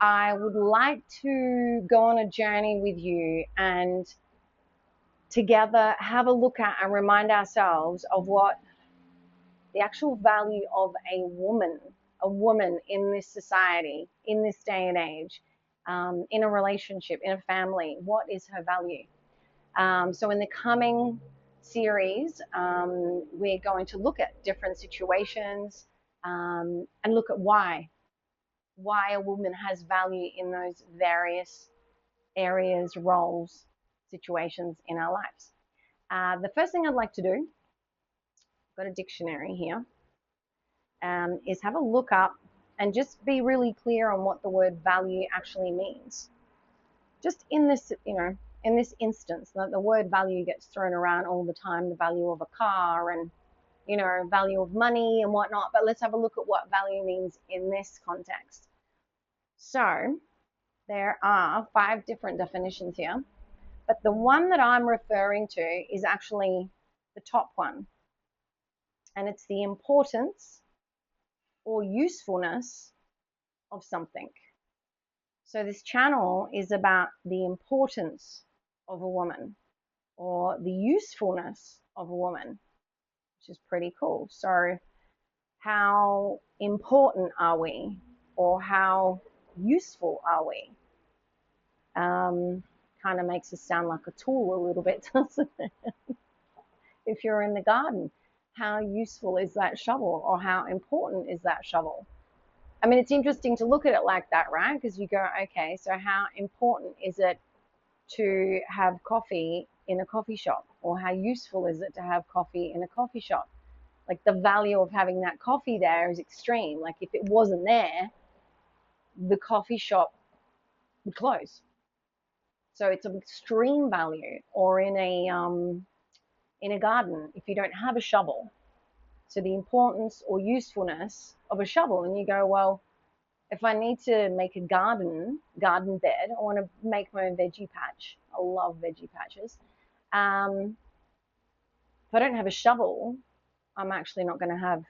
I would like to go on a journey with you and together have a look at and remind ourselves of what the actual value of a woman in this society, in this day and age, in a relationship, in a family, what is her value? So in the coming series, we're going to look at different situations and look at why a woman has value in those various areas, roles, situations in our lives. The first thing I'd like to do, I've got a dictionary here, is have a look up and just be really clear on what the word value actually means. Just in this, in this instance, the word value gets thrown around all the time, the value of a car and, value of money and whatnot. But let's have a look at what value means in this context. So there are 5 different definitions here, but the one that I'm referring to is actually the top one, and it's the importance or usefulness of something. So this channel is about the importance of a woman or the usefulness of a woman, which is pretty cool. So how important are we, or how useful are we? Kind of makes us sound like a tool a little bit, doesn't it? If you're in the garden, how useful is that shovel, or how important is that shovel? I mean, it's interesting to look at it like that, right? Because you go, okay, so how important is it to have coffee in a coffee shop, or how useful is it to have coffee in a coffee shop? Like the value of having that coffee there is extreme. Like if it wasn't there, the coffee shop would close. So it's of extreme value. Or in a garden, if you don't have a shovel, so the importance or usefulness of a shovel, and you go, well, if I need to make a garden bed, I want to make my own veggie patch. I love veggie patches. If I don't have a shovel, I'm actually not going to have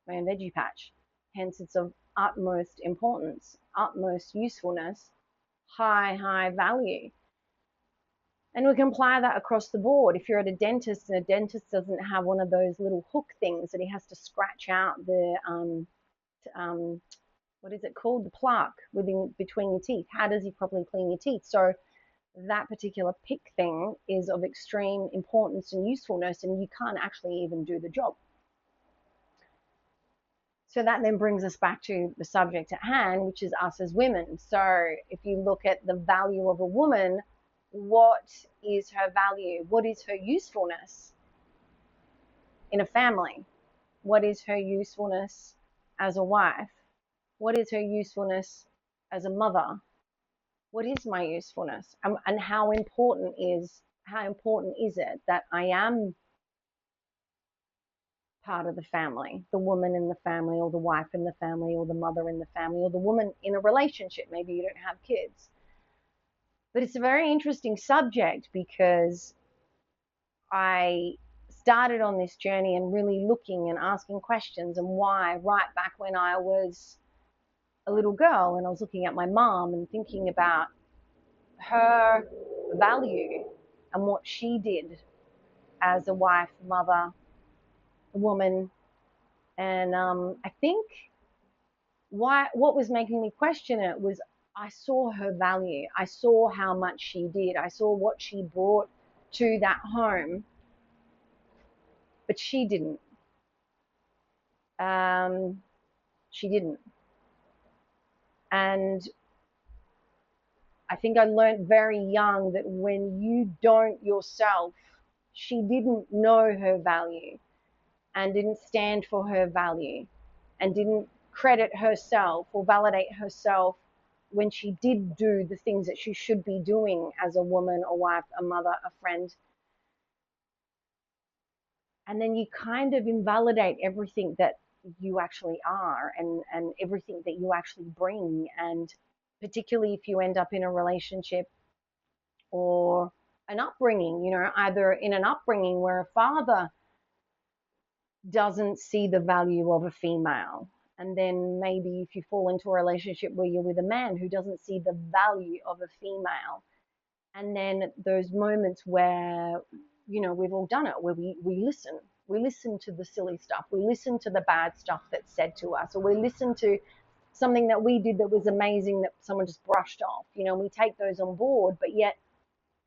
my own veggie patch. Hence, it's of utmost importance, utmost usefulness, high value. And we can apply that across the board. If you're at a dentist and a dentist doesn't have one of those little hook things that he has to scratch out the, what is it called? The plaque between your teeth. How does he properly clean your teeth? So that particular pick thing is of extreme importance and usefulness, and you can't actually even do the job. So that then brings us back to the subject at hand, which is us as women. So if you look at the value of a woman, what is her value? What is her usefulness in a family? What is her usefulness as a wife? What is her usefulness as a mother? What is my usefulness? And how important is it that I am part of the family, the woman in the family, or the wife in the family, or the mother in the family, or the woman in a relationship? Maybe you don't have kids. But it's a very interesting subject because I started on this journey and really looking and asking questions and why right back when I was a little girl, and I was looking at my mom and thinking about her value and what she did as a wife, mother, woman. And I think what was making me question it was I saw her value. I saw how much she did. I saw what she brought to that home, but she didn't. She didn't. And I think I learned very young that when you don't yourself, she didn't know her value and didn't stand for her value and didn't credit herself or validate herself when she did do the things that she should be doing as a woman, a wife, a mother, a friend. And then you kind of invalidate everything that you actually are, and everything that you actually bring. And particularly if you end up in a relationship or an upbringing, either in an upbringing where a father doesn't see the value of a female And then maybe if you fall into a relationship where you're with a man who doesn't see the value of a female, and then those moments where, you know, we've all done it, where we listen to the silly stuff, we listen to the bad stuff that's said to us, or we listen to something that we did that was amazing that someone just brushed off, you know, and we take those on board, but yet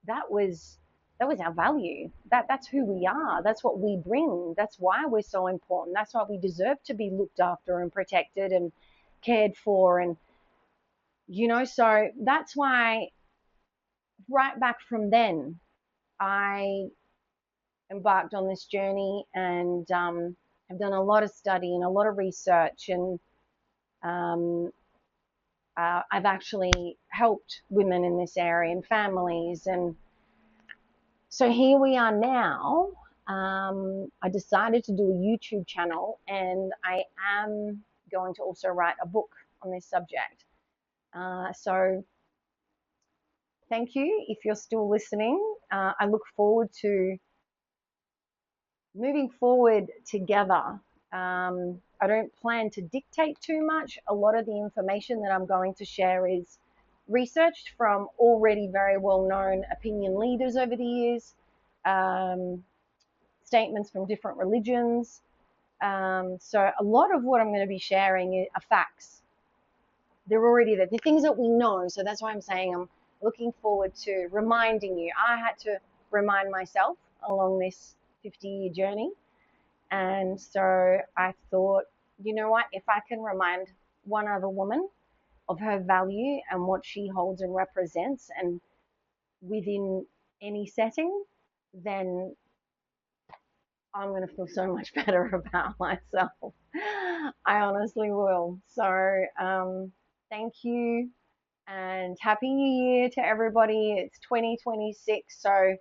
that was our value. That's who we are. That's what we bring. That's why we're so important. That's why we deserve to be looked after and protected and cared for. And you know, so that's why right back from then, I embarked on this journey and have done a lot of study and a lot of research, and um, I've actually helped women in this area and families. And so here we are now. I decided to do a YouTube channel, and I am going to also write a book on this subject. So thank you if you're still listening. I look forward to moving forward together. I don't plan to dictate too much. A lot of the information that I'm going to share is researched from already very well-known opinion leaders over the years, um, statements from different religions. So a lot of what I'm going to be sharing are facts. They're already there. The things that we know. So that's why I'm saying I'm looking forward to reminding you. I had to remind myself along this 50-year journey. And so I thought, you know what, if I can remind one other woman of her value and what she holds and represents, and within any setting, then I'm going to feel so much better about myself. I honestly will. So thank you and Happy New Year to everybody. It's 2026. So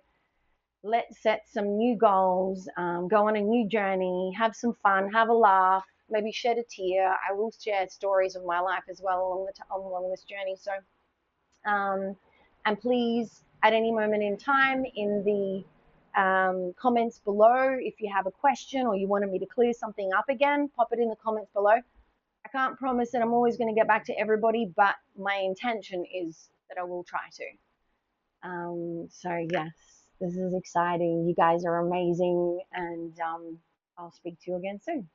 let's set some new goals, go on a new journey, have some fun, have a laugh, maybe shed a tear. I will share stories of my life as well along this journey. So, and please, at any moment in time, in the comments below, if you have a question or you wanted me to clear something up again, pop it in the comments below. I can't promise that I'm always going to get back to everybody, but my intention is that I will try to. So yes, this is exciting. You guys are amazing, and I'll speak to you again soon.